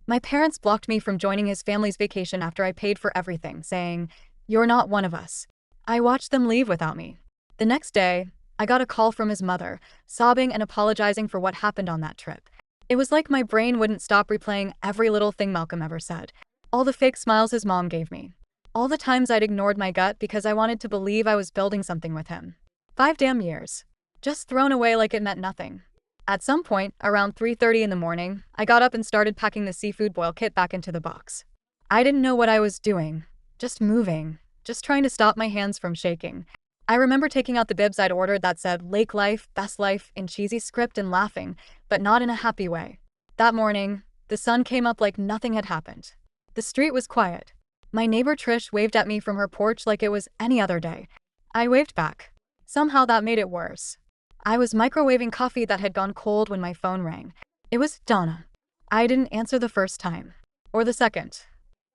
My parents blocked me from joining his family's vacation after I paid for everything, saying, "You're not one of us." I watched them leave without me. The next day, I got a call from his mother, sobbing and apologizing for what happened on that trip. It was like my brain wouldn't stop replaying every little thing Malcolm ever said. All the fake smiles his mom gave me. All the times I'd ignored my gut because I wanted to believe I was building something with him. 5 damn years. Just thrown away like it meant nothing. At some point, around 3:30 in the morning, I got up and started packing the seafood boil kit back into the box. I didn't know what I was doing. Just moving. Just trying to stop my hands from shaking. I remember taking out the bibs I'd ordered that said "Lake Life, Best Life" in cheesy script and laughing, but not in a happy way. That morning, the sun came up like nothing had happened. The street was quiet. My neighbor Trish waved at me from her porch like it was any other day. I waved back. Somehow that made it worse. I was microwaving coffee that had gone cold when my phone rang. It was Donna. I didn't answer the first time. Or the second.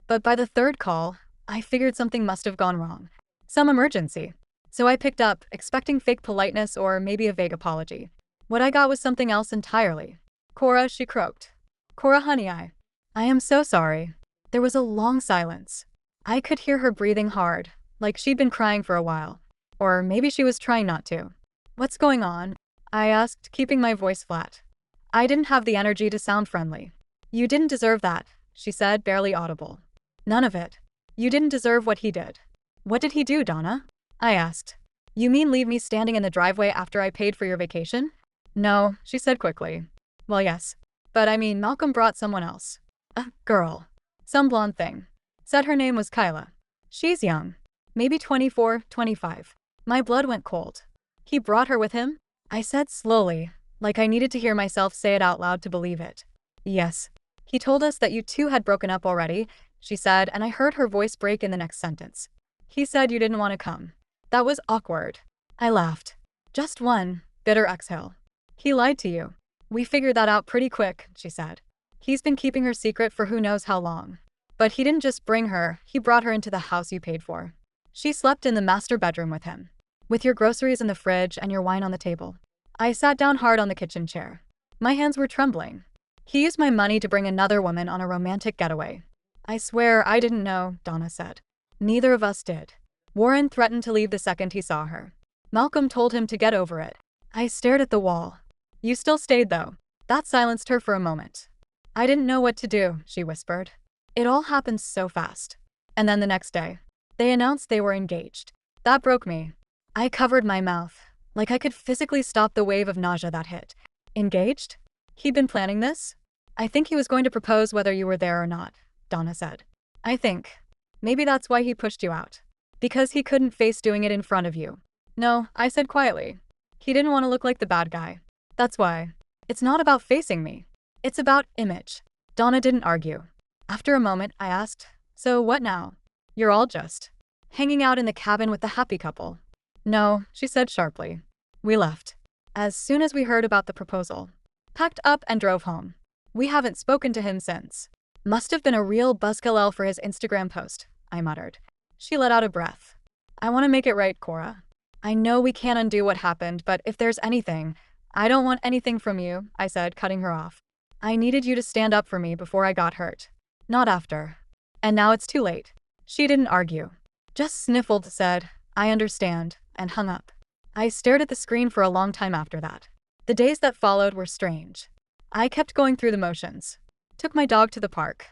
But by the third call, I figured something must have gone wrong. Some emergency. So I picked up, expecting fake politeness or maybe a vague apology. What I got was something else entirely. "Cora," she croaked. "Cora, honey, I am so sorry." There was a long silence. I could hear her breathing hard, like she'd been crying for a while. Or maybe she was trying not to. "What's going on?" I asked, keeping my voice flat. I didn't have the energy to sound friendly. "You didn't deserve that," she said, barely audible. "None of it. You didn't deserve what he did." "What did he do, Donna?" I asked. "You mean leave me standing in the driveway after I paid for your vacation?" "No," she said quickly. "Well, yes. But I mean, Malcolm brought someone else. A girl. Some blonde thing. Said her name was Kyla. She's young. Maybe 24, 25. My blood went cold. He brought her with him?" I said slowly, like I needed to hear myself say it out loud to believe it. "Yes. He told us that you two had broken up already," she said, and I heard her voice break in the next sentence. "He said you didn't want to come." That was awkward. I laughed. Just one bitter exhale. "He lied to you." "We figured that out pretty quick," she said. "He's been keeping her secret for who knows how long. But he didn't just bring her, he brought her into the house you paid for. She slept in the master bedroom with him. With your groceries in the fridge and your wine on the table." I sat down hard on the kitchen chair. My hands were trembling. "He used my money to bring another woman on a romantic getaway." "I swear I didn't know," Donna said. "Neither of us did. Warren threatened to leave the second he saw her. Malcolm told him to get over it." I stared at the wall. "You still stayed, though." That silenced her for a moment. "I didn't know what to do," she whispered. "It all happened so fast." And then the next day, they announced they were engaged. That broke me. I covered my mouth, like I could physically stop the wave of nausea that hit. "Engaged? He'd been planning this?" "I think he was going to propose whether you were there or not," Donna said. "I think. Maybe that's why he pushed you out. Because he couldn't face doing it in front of you." "No," I said quietly. "He didn't want to look like the bad guy. That's why. It's not about facing me. It's about image." Donna didn't argue. After a moment, I asked, "So what now? You're all just hanging out in the cabin with the happy couple?" "No," she said sharply. "We left as soon as we heard about the proposal. Packed up and drove home. We haven't spoken to him since." "Must have been a real buzzkill for his Instagram post," I muttered. She let out a breath. "I want to make it right, Cora. I know we can't undo what happened, but if there's anything—" "I don't want anything from you," I said, cutting her off. "I needed you to stand up for me before I got hurt. Not after. And now it's too late." She didn't argue. Just sniffled, said, "I understand," and hung up. I stared at the screen for a long time after that. The days that followed were strange. I kept going through the motions. Took my dog to the park.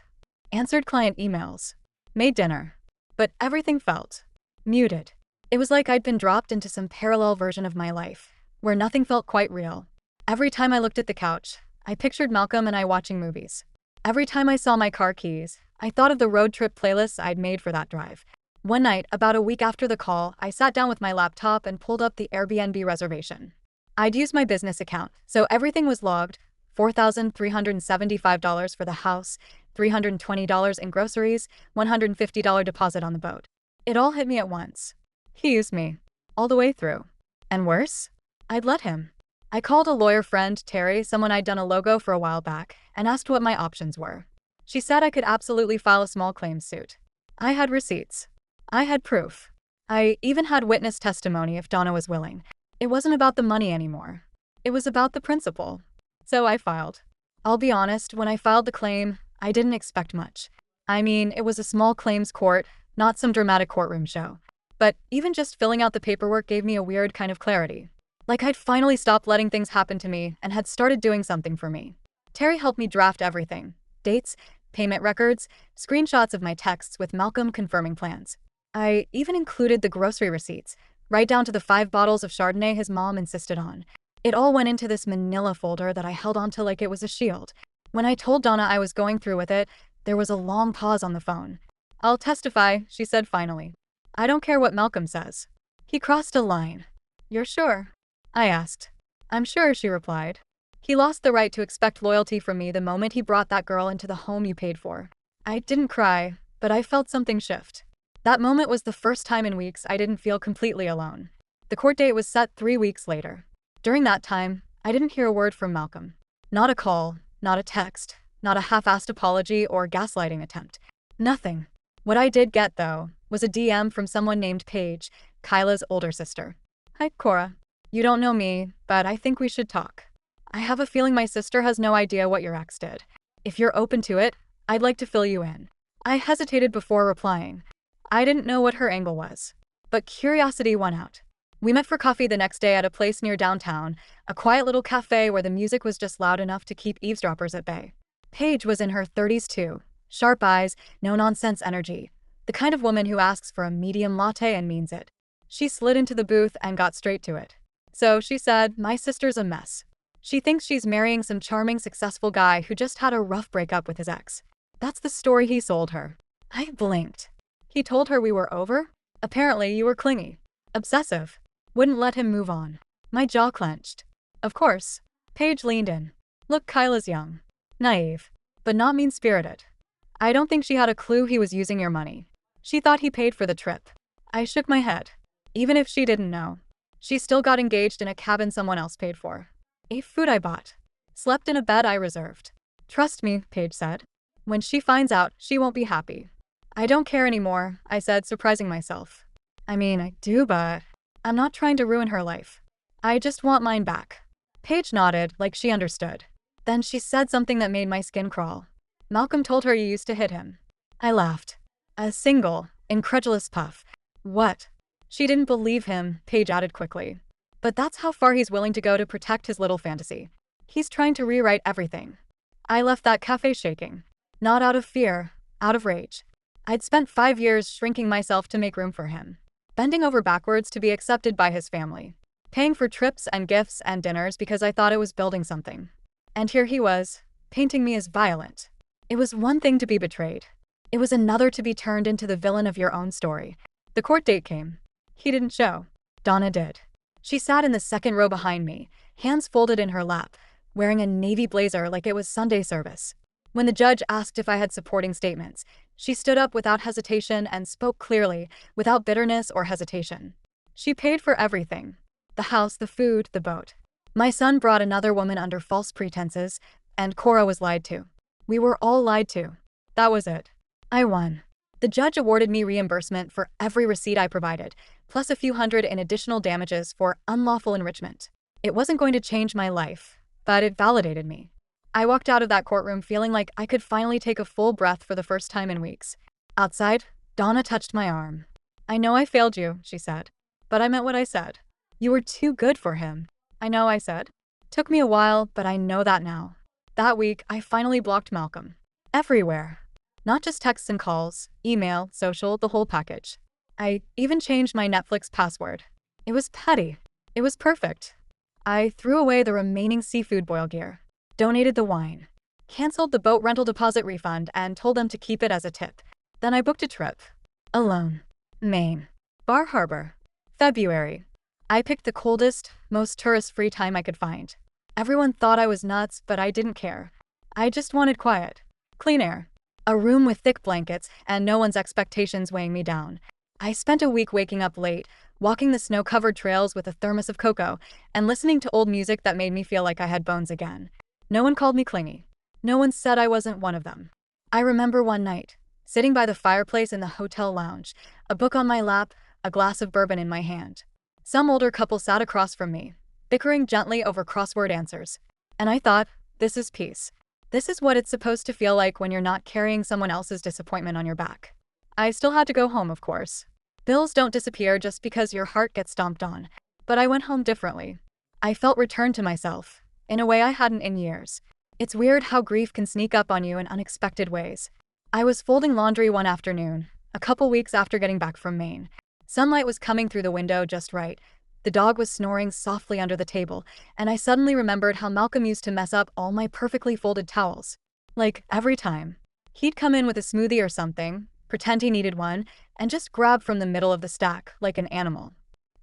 Answered client emails. Made dinner. But everything felt muted. It was like I'd been dropped into some parallel version of my life, where nothing felt quite real. Every time I looked at the couch, I pictured Malcolm and I watching movies. Every time I saw my car keys, I thought of the road trip playlists I'd made for that drive. One night, about a week after the call, I sat down with my laptop and pulled up the Airbnb reservation. I'd used my business account, so everything was logged. $4,375 for the house, $320 in groceries, $150 deposit on the boat. It all hit me at once. He used me. All the way through. And worse? I'd let him. I called a lawyer friend, Terry, someone I'd done a logo for a while back, and asked what my options were. She said I could absolutely file a small claims suit. I had receipts. I had proof. I even had witness testimony if Donna was willing. It wasn't about the money anymore. It was about the principle. So I filed. I'll be honest, when I filed the claim, I didn't expect much. I mean, it was a small claims court, not some dramatic courtroom show. But even just filling out the paperwork gave me a weird kind of clarity. Like I'd finally stopped letting things happen to me and had started doing something for me. Terry helped me draft everything: dates, payment records, screenshots of my texts with Malcolm confirming plans. I even included the grocery receipts, right down to the 5 bottles of Chardonnay his mom insisted on. It all went into this manila folder that I held onto like it was a shield. When I told Donna I was going through with it, there was a long pause on the phone. "I'll testify," she said finally. "I don't care what Malcolm says." He crossed a line. "You're sure?" I asked. "I'm sure," she replied. "He lost the right to expect loyalty from me the moment he brought that girl into the home you paid for." I didn't cry, but I felt something shift. That moment was the first time in weeks I didn't feel completely alone. The court date was set 3 weeks later. During that time, I didn't hear a word from Malcolm. Not a call, not a text, not a half-assed apology or gaslighting attempt. Nothing. What I did get, though, was a DM from someone named Paige, Kyla's older sister. "Hi, Cora. You don't know me, but I think we should talk. I have a feeling my sister has no idea what your ex did. If you're open to it, I'd like to fill you in." I hesitated before replying. I didn't know what her angle was. But curiosity won out. We met for coffee the next day at a place near downtown, a quiet little cafe where the music was just loud enough to keep eavesdroppers at bay. Paige was in her 30s too. Sharp eyes, no-nonsense energy. The kind of woman who asks for a medium latte and means it. She slid into the booth and got straight to it. "So," she said, "my sister's a mess. She thinks she's marrying some charming, successful guy who just had a rough breakup with his ex. That's the story he sold her." I blinked. "He told her we were over? Apparently you were clingy. Obsessive. Wouldn't let him move on." My jaw clenched. "Of course." Paige leaned in. "Look, Kyla's young. Naive. But not mean-spirited. I don't think she had a clue he was using your money. She thought he paid for the trip." I shook my head. Even if she didn't know, she still got engaged in a cabin someone else paid for. Ate food I bought. Slept in a bed I reserved. "Trust me," Paige said. "When she finds out, she won't be happy." "I don't care anymore," I said, surprising myself. "I mean, I do, but I'm not trying to ruin her life. I just want mine back." Paige nodded, like she understood. Then she said something that made my skin crawl. "Malcolm told her you used to hit him." I laughed. A single, incredulous puff. "What?" "She didn't believe him," Paige added quickly. "But that's how far he's willing to go to protect his little fantasy. He's trying to rewrite everything." I left that cafe shaking. Not out of fear, out of rage. I'd spent 5 years shrinking myself to make room for him. Bending over backwards to be accepted by his family. Paying for trips and gifts and dinners because I thought it was building something. And here he was, painting me as violent. It was one thing to be betrayed. It was another to be turned into the villain of your own story. The court date came. He didn't show. Donna did. She sat in the second row behind me, hands folded in her lap, wearing a navy blazer like it was Sunday service. When the judge asked if I had supporting statements, she stood up without hesitation and spoke clearly, without bitterness or hesitation. She paid for everything. The house, the food, the boat. My son brought another woman under false pretenses, and Cora was lied to. We were all lied to. That was it. I won. The judge awarded me reimbursement for every receipt I provided, plus a few hundred in additional damages for unlawful enrichment. It wasn't going to change my life, but it validated me. I walked out of that courtroom feeling like I could finally take a full breath for the first time in weeks. Outside, Donna touched my arm. "I know I failed you," she said. "But I meant what I said. You were too good for him." "I know," I said. "Took me a while, but I know that now." That week, I finally blocked Malcolm. Everywhere. Not just texts and calls, email, social, the whole package. I even changed my Netflix password. It was petty. It was perfect. I threw away the remaining seafood boil gear. Donated the wine. Canceled the boat rental deposit refund and told them to keep it as a tip. Then I booked a trip. Alone. Maine. Bar Harbor. February. I picked the coldest, most tourist-free time I could find. Everyone thought I was nuts, but I didn't care. I just wanted quiet. Clean air. A room with thick blankets and no one's expectations weighing me down. I spent a week waking up late, walking the snow-covered trails with a thermos of cocoa, and listening to old music that made me feel like I had bones again. No one called me clingy. No one said I wasn't one of them. I remember one night, sitting by the fireplace in the hotel lounge, a book on my lap, a glass of bourbon in my hand. Some older couple sat across from me, bickering gently over crossword answers. And I thought, this is peace. This is what it's supposed to feel like when you're not carrying someone else's disappointment on your back. I still had to go home, of course. Bills don't disappear just because your heart gets stomped on. But I went home differently. I felt returned to myself, in a way I hadn't in years. It's weird how grief can sneak up on you in unexpected ways. I was folding laundry one afternoon, a couple weeks after getting back from Maine. Sunlight was coming through the window just right. The dog was snoring softly under the table, and I suddenly remembered how Malcolm used to mess up all my perfectly folded towels. Like, every time. He'd come in with a smoothie or something, pretend he needed one, and just grab from the middle of the stack, like an animal.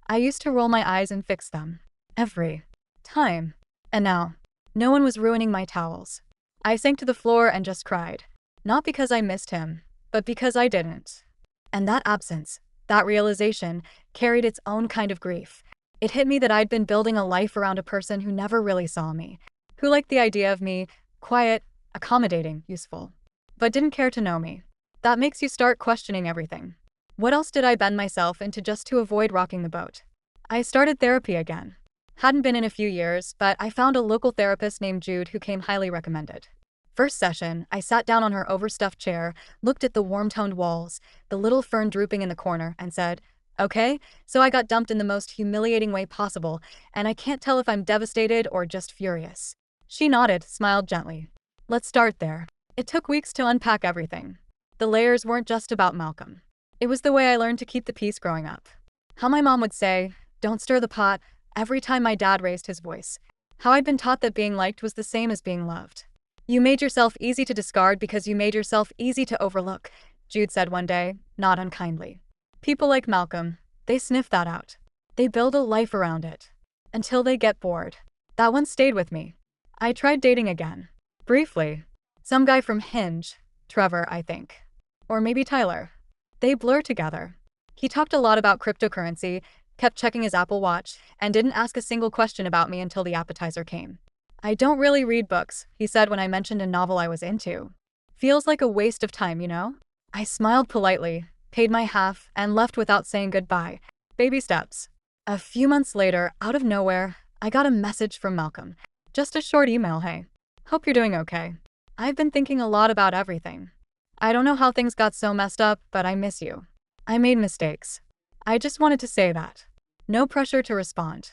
I used to roll my eyes and fix them. Every time. And now, no one was ruining my towels. I sank to the floor and just cried. Not because I missed him, but because I didn't. And that absence, that realization, carried its own kind of grief. It hit me that I'd been building a life around a person who never really saw me, who liked the idea of me, quiet, accommodating, useful, but didn't care to know me. That makes you start questioning everything. What else did I bend myself into just to avoid rocking the boat? I started therapy again. Hadn't been in a few years, but I found a local therapist named Jude who came highly recommended. First session, I sat down on her overstuffed chair, looked at the warm-toned walls, the little fern drooping in the corner, and said, "Okay, so I got dumped in the most humiliating way possible, and I can't tell if I'm devastated or just furious." She nodded, smiled gently. "Let's start there." It took weeks to unpack everything. The layers weren't just about Malcolm. It was the way I learned to keep the peace growing up. How my mom would say, "Don't stir the pot," every time my dad raised his voice. How I'd been taught that being liked was the same as being loved. "You made yourself easy to discard because you made yourself easy to overlook," Jude said one day, not unkindly. People like Malcolm, they sniff that out. They build a life around it. Until they get bored. That one stayed with me. I tried dating again. Briefly. Some guy from Hinge. Trevor, I think. Or maybe Tyler. They blur together. He talked a lot about cryptocurrency, kept checking his Apple Watch, and didn't ask a single question about me until the appetizer came. "I don't really read books," he said when I mentioned a novel I was into. "Feels like a waste of time, you know?" I smiled politely, paid my half, and left without saying goodbye. Baby steps. A few months later, out of nowhere, I got a message from Malcolm. Just a short email, "Hey. Hope you're doing okay. I've been thinking a lot about everything. I don't know how things got so messed up, but I miss you. I made mistakes. I just wanted to say that." No pressure to respond.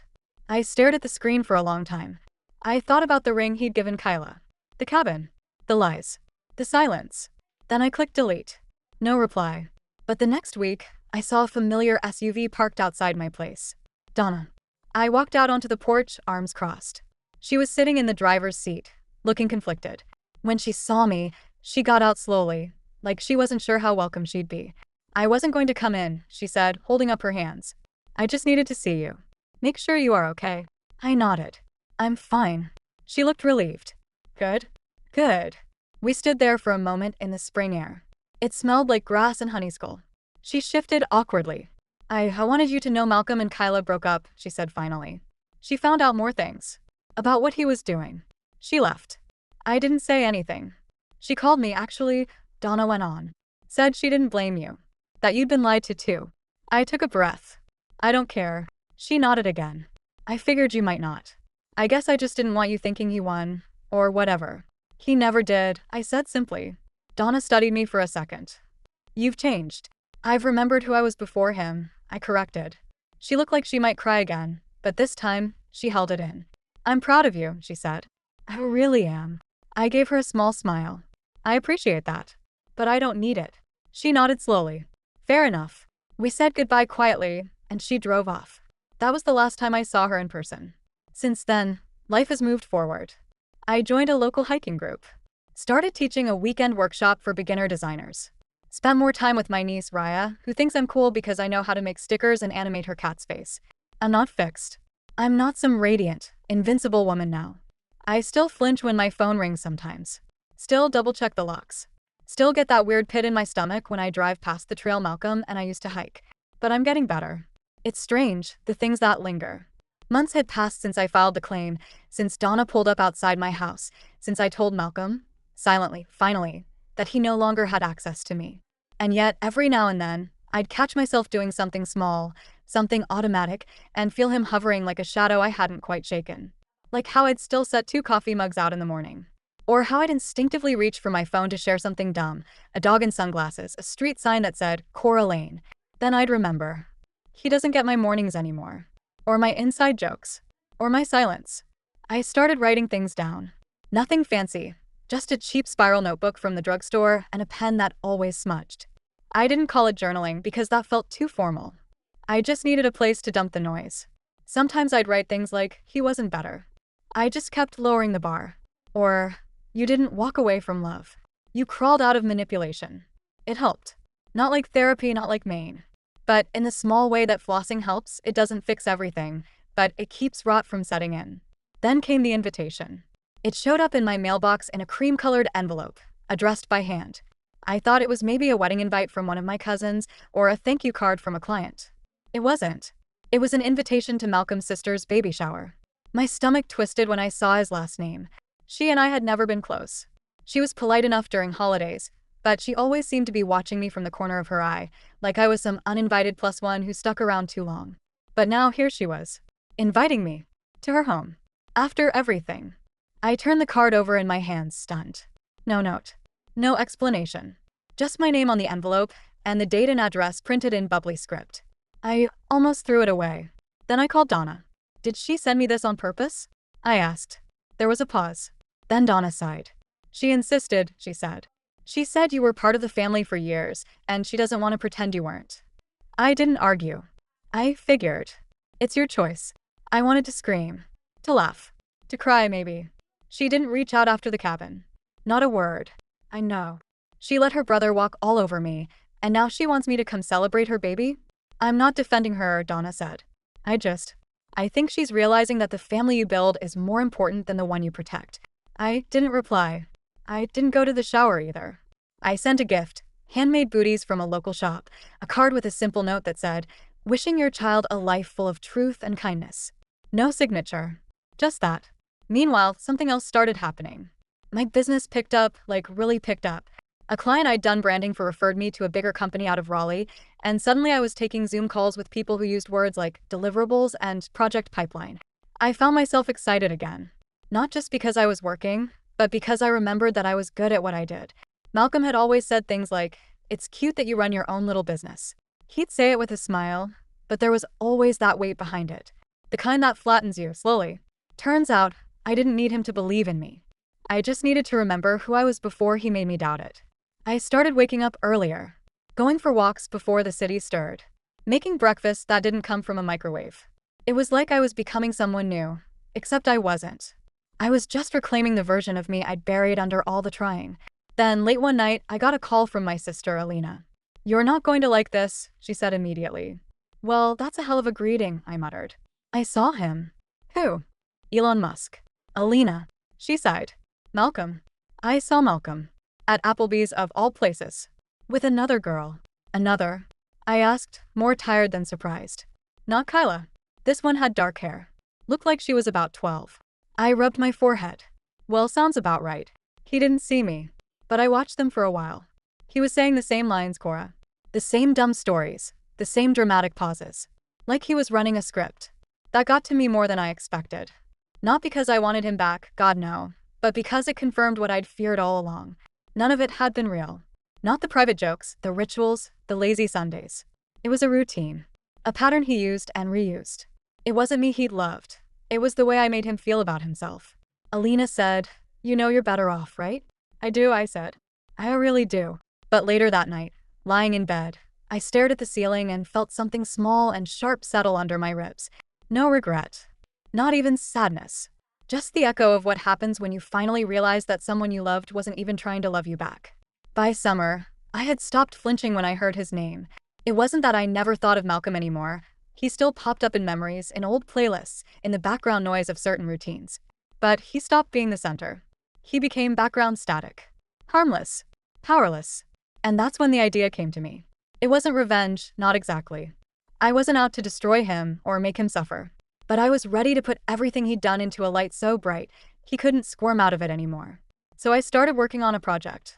I stared at the screen for a long time. I thought about the ring he'd given Kyla. The cabin. The lies. The silence. Then I clicked delete. No reply. But the next week, I saw a familiar SUV parked outside my place. Donna. I walked out onto the porch, arms crossed. She was sitting in the driver's seat, looking conflicted. When she saw me, she got out slowly, like she wasn't sure how welcome she'd be. "I wasn't going to come in," she said, holding up her hands. "I just needed to see you. Make sure you are okay." I nodded. "I'm fine." She looked relieved. "Good? Good." We stood there for a moment in the spring air. It smelled like grass and honeysuckle. She shifted awkwardly. I wanted you to know Malcolm and Kyla broke up," she said finally. "She found out more things. About what he was doing." She left. I didn't say anything. "She called me, actually," Donna went on. "Said she didn't blame you. That you'd been lied to too." I took a breath. "I don't care." She nodded again. "I figured you might not. I guess I just didn't want you thinking he won, or whatever." "He never did," I said simply. Donna studied me for a second. "You've changed." "I've remembered who I was before him," I corrected. She looked like she might cry again, but this time, she held it in. "I'm proud of you," she said. "I really am." I gave her a small smile. "I appreciate that. But I don't need it." She nodded slowly. "Fair enough." We said goodbye quietly, and she drove off. That was the last time I saw her in person. Since then, life has moved forward. I joined a local hiking group. Started teaching a weekend workshop for beginner designers. Spent more time with my niece, Raya, who thinks I'm cool because I know how to make stickers and animate her cat's face. I'm not fixed. I'm not some radiant, invincible woman now. I still flinch when my phone rings sometimes. Still double-check the locks. Still get that weird pit in my stomach when I drive past the trail Malcolm and I used to hike. But I'm getting better. It's strange, the things that linger. Months had passed since I filed the claim, since Donna pulled up outside my house, since I told Malcolm, silently, finally, that he no longer had access to me. And yet, every now and then, I'd catch myself doing something small, something automatic, and feel him hovering like a shadow I hadn't quite shaken. Like how I'd still set 2 coffee mugs out in the morning. Or how I'd instinctively reach for my phone to share something dumb, a dog in sunglasses, a street sign that said, Cora Lane. Then I'd remember. He doesn't get my mornings anymore. Or my inside jokes. Or my silence. I started writing things down. Nothing fancy. Just a cheap spiral notebook from the drugstore and a pen that always smudged. I didn't call it journaling because that felt too formal. I just needed a place to dump the noise. Sometimes I'd write things like, he wasn't better. I just kept lowering the bar. Or, you didn't walk away from love. You crawled out of manipulation. It helped. Not like therapy, not like Maine. But in the small way that flossing helps, it doesn't fix everything, but it keeps rot from setting in. Then came the invitation. It showed up in my mailbox in a cream-colored envelope, addressed by hand. I thought it was maybe a wedding invite from one of my cousins or a thank you card from a client. It wasn't. It was an invitation to Malcolm's sister's baby shower. My stomach twisted when I saw his last name. She and I had never been close. She was polite enough during holidays, but she always seemed to be watching me from the corner of her eye, like I was some uninvited plus one who stuck around too long. But now here she was, inviting me to her home. After everything. I turned the card over in my hands, stunned. No note. No explanation. Just my name on the envelope and the date and address printed in bubbly script. I almost threw it away. Then I called Donna. Did she send me this on purpose? I asked. There was a pause. Then Donna sighed. She insisted, she said. She said you were part of the family for years, and she doesn't want to pretend you weren't. I didn't argue. I figured. It's your choice. I wanted to scream. To laugh. To cry, maybe. She didn't reach out after the cabin. Not a word. I know. She let her brother walk all over me, and now she wants me to come celebrate her baby? I'm not defending her, Donna said. I think she's realizing that the family you build is more important than the one you protect. I didn't reply. I didn't go to the shower either. I sent a gift, handmade booties from a local shop, a card with a simple note that said, wishing your child a life full of truth and kindness. No signature. Just that. Meanwhile, something else started happening. My business picked up, like really picked up. A client I'd done branding for referred me to a bigger company out of Raleigh, and suddenly I was taking Zoom calls with people who used words like deliverables and project pipeline. I found myself excited again. Not just because I was working, but because I remembered that I was good at what I did. Malcolm had always said things like, it's cute that you run your own little business. He'd say it with a smile, but there was always that weight behind it. The kind that flattens you, slowly. Turns out, I didn't need him to believe in me. I just needed to remember who I was before he made me doubt it. I started waking up earlier, going for walks before the city stirred, making breakfast that didn't come from a microwave. It was like I was becoming someone new, except I wasn't. I was just reclaiming the version of me I'd buried under all the trying. Then, late one night, I got a call from my sister, Alina. You're not going to like this, she said immediately. Well, that's a hell of a greeting, I muttered. I saw him. Who? Elon Musk. Alina. She sighed. Malcolm. I saw Malcolm. At Applebee's of all places. With another girl. Another? I asked, more tired than surprised. Not Kyla. This one had dark hair. Looked like she was about 12. I rubbed my forehead. Well, sounds about right. He didn't see me. But I watched them for a while. He was saying the same lines, Cora. The same dumb stories. The same dramatic pauses. Like he was running a script. That got to me more than I expected. Not because I wanted him back, God no, but because it confirmed what I'd feared all along. None of it had been real. Not the private jokes, the rituals, the lazy Sundays. It was a routine. A pattern he used and reused. It wasn't me he'd loved. It was the way I made him feel about himself. Alina said, you know you're better off, right? I do, I said. I really do. But later that night, lying in bed, I stared at the ceiling and felt something small and sharp settle under my ribs. No regret. Not even sadness. Just the echo of what happens when you finally realize that someone you loved wasn't even trying to love you back. By summer, I had stopped flinching when I heard his name. It wasn't that I never thought of Malcolm anymore. He still popped up in memories, in old playlists, in the background noise of certain routines. But he stopped being the center. He became background static. Harmless. Powerless. And that's when the idea came to me. It wasn't revenge, not exactly. I wasn't out to destroy him or make him suffer. But I was ready to put everything he'd done into a light so bright, he couldn't squirm out of it anymore. So I started working on a project.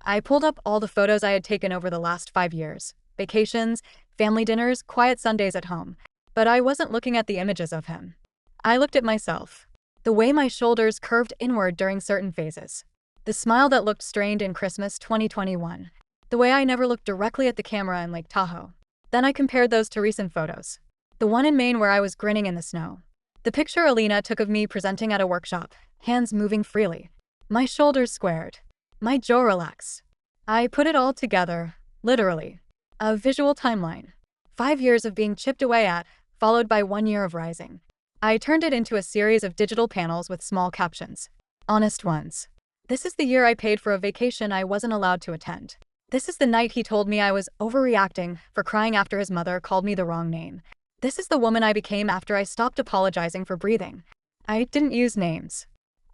I pulled up all the photos I had taken over the last 5 years. Vacations, family dinners, quiet Sundays at home. But I wasn't looking at the images of him. I looked at myself. The way my shoulders curved inward during certain phases. The smile that looked strained in Christmas 2021. The way I never looked directly at the camera in Lake Tahoe. Then I compared those to recent photos. The one in Maine where I was grinning in the snow. The picture Alina took of me presenting at a workshop, hands moving freely. My shoulders squared. My jaw relaxed. I put it all together, literally. A visual timeline. 5 years of being chipped away at, followed by 1 year of rising. I turned it into a series of digital panels with small captions. Honest ones. This is the year I paid for a vacation I wasn't allowed to attend. This is the night he told me I was overreacting for crying after his mother called me the wrong name. This is the woman I became after I stopped apologizing for breathing. I didn't use names.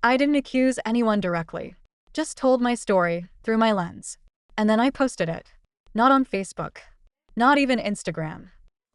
I didn't accuse anyone directly. Just told my story through my lens. And then I posted it. Not on Facebook. Not even Instagram.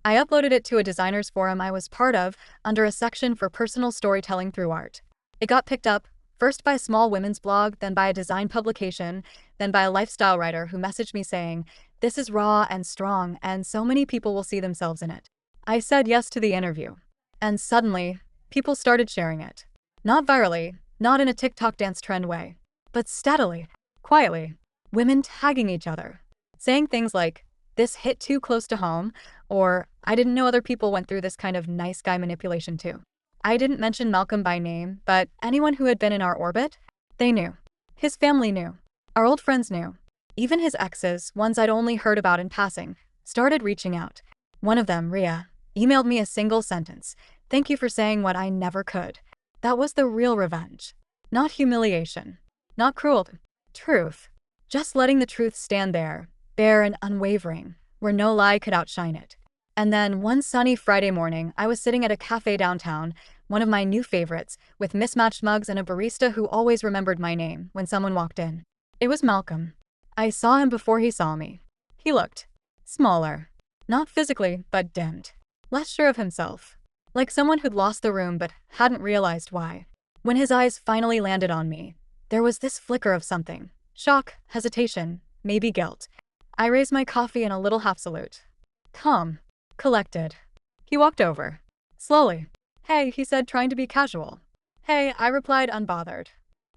I uploaded it to a designers forum I was part of under a section for personal storytelling through art. It got picked up, first by a small women's blog, then by a design publication, then by a lifestyle writer who messaged me saying, "This is raw and strong, and so many people will see themselves in it." I said yes to the interview. And suddenly, people started sharing it. Not virally, not in a TikTok dance trend way, but steadily, quietly, women tagging each other, saying things like, "This hit too close to home," or "I didn't know other people went through this kind of nice guy manipulation too." I didn't mention Malcolm by name, but anyone who had been in our orbit, they knew. His family knew. Our old friends knew. Even his exes, ones I'd only heard about in passing, started reaching out. One of them, Ria, emailed me a single sentence. "Thank you for saying what I never could." That was the real revenge. Not humiliation. Not cruelty. Truth. Just letting the truth stand there, bare and unwavering, where no lie could outshine it. And then one sunny Friday morning, I was sitting at a cafe downtown, one of my new favorites, with mismatched mugs and a barista who always remembered my name when someone walked in. It was Malcolm. I saw him before he saw me. He looked smaller. Not physically, but dimmed. Less sure of himself. Like someone who'd lost the room but hadn't realized why. When his eyes finally landed on me, there was this flicker of something. Shock, hesitation, maybe guilt. I raised my coffee in a little half salute. Calm. Collected. He walked over. Slowly. "Hey," he said, trying to be casual. "Hey," I replied, unbothered.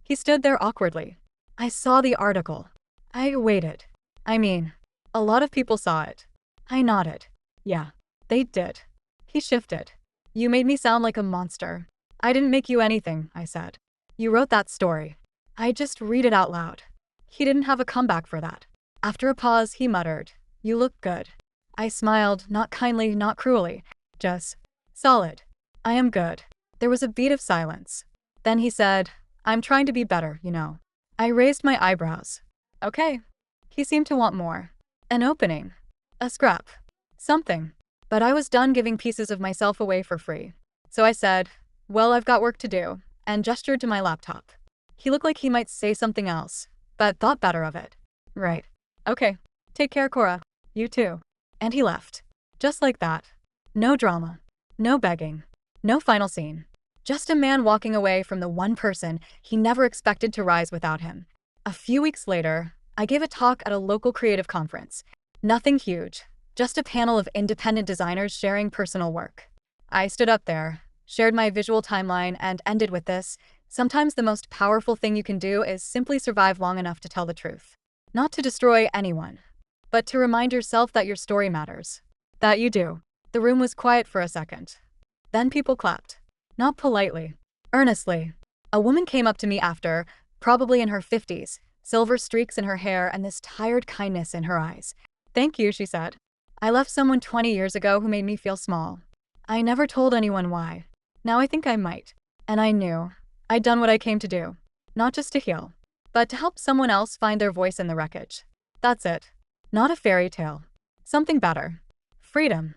He stood there awkwardly. I saw the article. I waited. I mean, a lot of people saw it. I nodded. Yeah, they did. He shifted. "You made me sound like a monster." "I didn't make you anything," I said. "You wrote that story." I just read it out loud. He didn't have a comeback for that. After a pause, he muttered, "You look good." I smiled, not kindly, not cruelly, just solid. "I am good." There was a beat of silence. Then he said, "I'm trying to be better, you know." I raised my eyebrows. Okay. He seemed to want more. An opening. A scrap. Something. But I was done giving pieces of myself away for free. So I said, "Well, I've got work to do," and gestured to my laptop. He looked like he might say something else, but thought better of it. "Right. Okay. Take care, Cora. You too." And he left. Just like that. No drama. No begging. No final scene. Just a man walking away from the one person he never expected to rise without him. A few weeks later, I gave a talk at a local creative conference. Nothing huge. Just a panel of independent designers sharing personal work. I stood up there, shared my visual timeline, and ended with this: sometimes the most powerful thing you can do is simply survive long enough to tell the truth. Not to destroy anyone, but to remind yourself that your story matters. That you do. The room was quiet for a second. Then people clapped. Not politely. Earnestly. A woman came up to me after, probably in her 50s, silver streaks in her hair and this tired kindness in her eyes. "Thank you," she said. "I left someone 20 years ago who made me feel small. I never told anyone why. Now I think I might. And I knew. I'd done what I came to do. Not just to heal, but to help someone else find their voice in the wreckage. That's it. Not a fairy tale. Something better. Freedom."